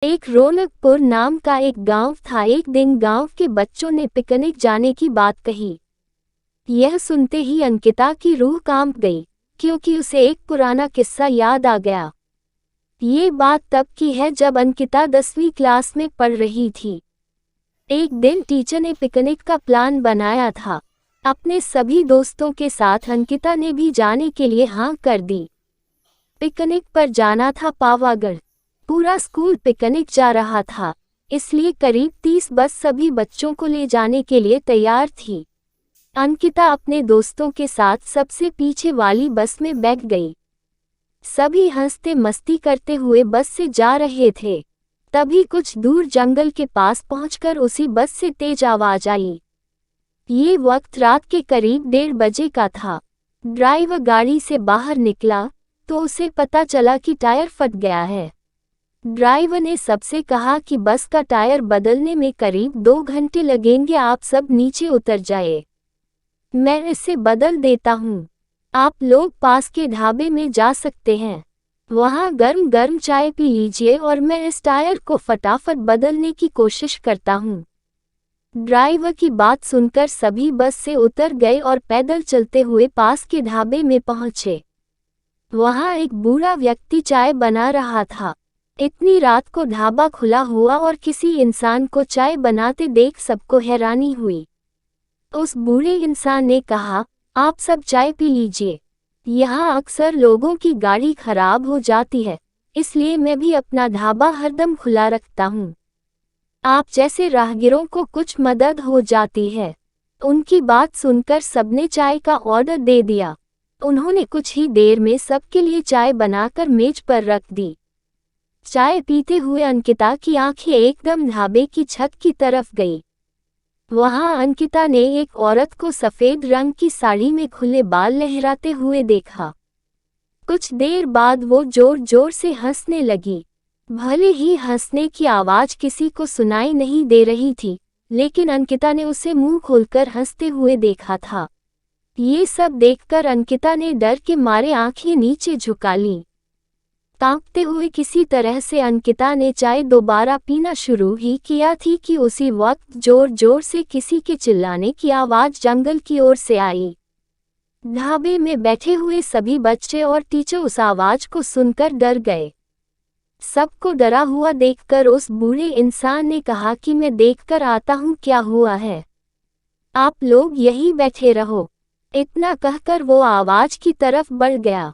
एक रौनकपुर नाम का एक गांव था। एक दिन गांव के बच्चों ने पिकनिक जाने की बात कही। यह सुनते ही अंकिता की रूह कांप गई, क्योंकि उसे एक पुराना किस्सा याद आ गया। ये बात तब की है जब अंकिता 10वीं क्लास में पढ़ रही थी। एक दिन टीचर ने पिकनिक का प्लान बनाया था। अपने सभी दोस्तों के साथ अंकिता ने भी जाने के लिए हाँ कर दी। पिकनिक पर जाना था पावागढ़। पूरा स्कूल पिकनिक जा रहा था, इसलिए करीब 30 बस सभी बच्चों को ले जाने के लिए तैयार थी। अंकिता अपने दोस्तों के साथ सबसे पीछे वाली बस में बैठ गई। सभी हंसते मस्ती करते हुए बस से जा रहे थे। तभी कुछ दूर जंगल के पास पहुंचकर उसी बस से तेज आवाज आई। ये वक्त रात के करीब 1:30 बजे का था। ड्राइवर गाड़ी से बाहर निकला तो उसे पता चला कि टायर फट गया है। ड्राइवर ने सबसे कहा कि बस का टायर बदलने में करीब 2 घंटे लगेंगे, आप सब नीचे उतर जाए, मैं इसे बदल देता हूँ। आप लोग पास के ढाबे में जा सकते हैं, वहाँ गर्म गर्म चाय पी लीजिए और मैं इस टायर को फटाफट बदलने की कोशिश करता हूँ। ड्राइवर की बात सुनकर सभी बस से उतर गए और पैदल चलते हुए पास के ढाबे में पहुँचे। वहाँ एक बूढ़ा व्यक्ति चाय बना रहा था। इतनी रात को ढाबा खुला हुआ और किसी इंसान को चाय बनाते देख सबको हैरानी हुई। उस बूढ़े इंसान ने कहा, आप सब चाय पी लीजिए, यहाँ अक्सर लोगों की गाड़ी खराब हो जाती है, इसलिए मैं भी अपना ढाबा हरदम खुला रखता हूँ। आप जैसे राहगीरों को कुछ मदद हो जाती है। उनकी बात सुनकर सबने चाय का ऑर्डर दे दिया। उन्होंने कुछ ही देर में सबके लिए चाय बनाकर मेज पर रख दी। चाय पीते हुए अंकिता की आंखें एकदम ढाबे की छत की तरफ गई। वहां अंकिता ने एक औरत को सफेद रंग की साड़ी में खुले बाल लहराते हुए देखा। कुछ देर बाद वो जोर जोर से हंसने लगी। भले ही हंसने की आवाज किसी को सुनाई नहीं दे रही थी, लेकिन अंकिता ने उसे मुंह खोलकर हंसते हुए देखा था। ये सब देखकर अंकिता ने डर के मारे आंखें नीचे झुका लीं। कांपते हुए किसी तरह से अंकिता ने चाय दोबारा पीना शुरू ही किया थी कि उसी वक्त जोर जोर से किसी के चिल्लाने की आवाज जंगल की ओर से आई। ढाबे में बैठे हुए सभी बच्चे और टीचर उस आवाज को सुनकर डर गए। सबको डरा हुआ देखकर उस बूढ़े इंसान ने कहा कि मैं देखकर आता हूँ क्या हुआ है, आप लोग यहीं बैठे रहो। इतना कहकर वो आवाज की तरफ बढ़ गया।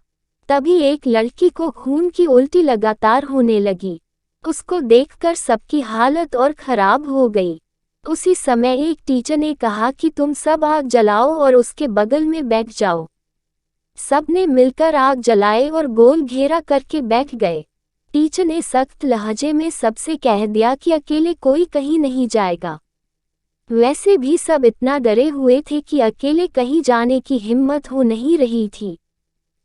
तभी एक लड़की को खून की उल्टी लगातार होने लगी। उसको देखकर सबकी हालत और खराब हो गई। उसी समय एक टीचर ने कहा कि तुम सब आग जलाओ और उसके बगल में बैठ जाओ। सबने मिलकर आग जलाए और गोल घेरा करके बैठ गए। टीचर ने सख्त लहजे में सबसे कह दिया कि अकेले कोई कहीं नहीं जाएगा। वैसे भी सब इतना डरे हुए थे कि अकेले कहीं जाने की हिम्मत हो नहीं रही थी।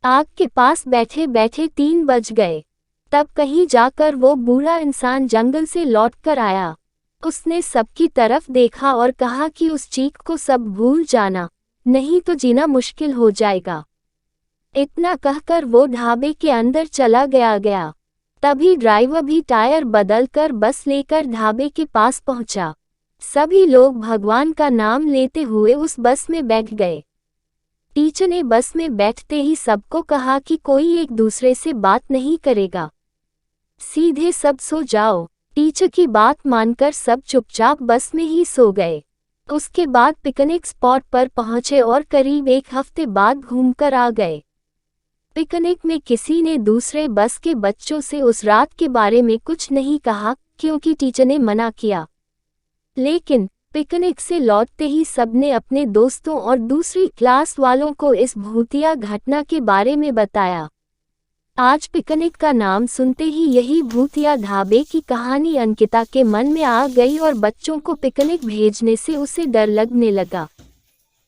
आग के पास बैठे बैठे 3 बज गए। तब कहीं जाकर वो बूढ़ा इंसान जंगल से लौटकर आया। उसने सबकी तरफ देखा और कहा कि उस चीख को सब भूल जाना, नहीं तो जीना मुश्किल हो जाएगा। इतना कहकर वो ढाबे के अंदर चला गया। तभी ड्राइवर भी टायर बदलकर बस लेकर ढाबे के पास पहुंचा। सभी लोग भगवान का नाम लेते हुए उस बस में बैठ गए। टीचर ने बस में बैठते ही सबको कहा कि कोई एक दूसरे से बात नहीं करेगा, सीधे सब सो जाओ। टीचर की बात मानकर सब चुपचाप बस में ही सो गए। उसके बाद पिकनिक स्पॉट पर पहुंचे और करीब 1 हफ्ते बाद घूमकर आ गए। पिकनिक में किसी ने दूसरे बस के बच्चों से उस रात के बारे में कुछ नहीं कहा, क्योंकि टीचर ने मना किया। लेकिन पिकनिक से लौटते ही सबने अपने दोस्तों और दूसरी क्लास वालों को इस भूतिया घटना के बारे में बताया। आज पिकनिक का नाम सुनते ही यही भूतिया ढाबे की कहानी अंकिता के मन में आ गई और बच्चों को पिकनिक भेजने से उसे डर लगने लगा।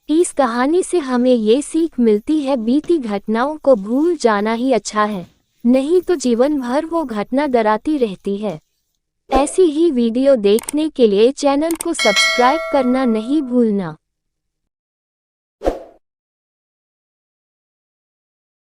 इस कहानी से हमें ये सीख मिलती है, बीती घटनाओं को भूल जाना ही अच्छा है, नहीं तो जीवन भर वो घटना डराती रहती है। ऐसी ही वीडियो देखने के लिए चैनल को सब्सक्राइब करना नहीं भूलना।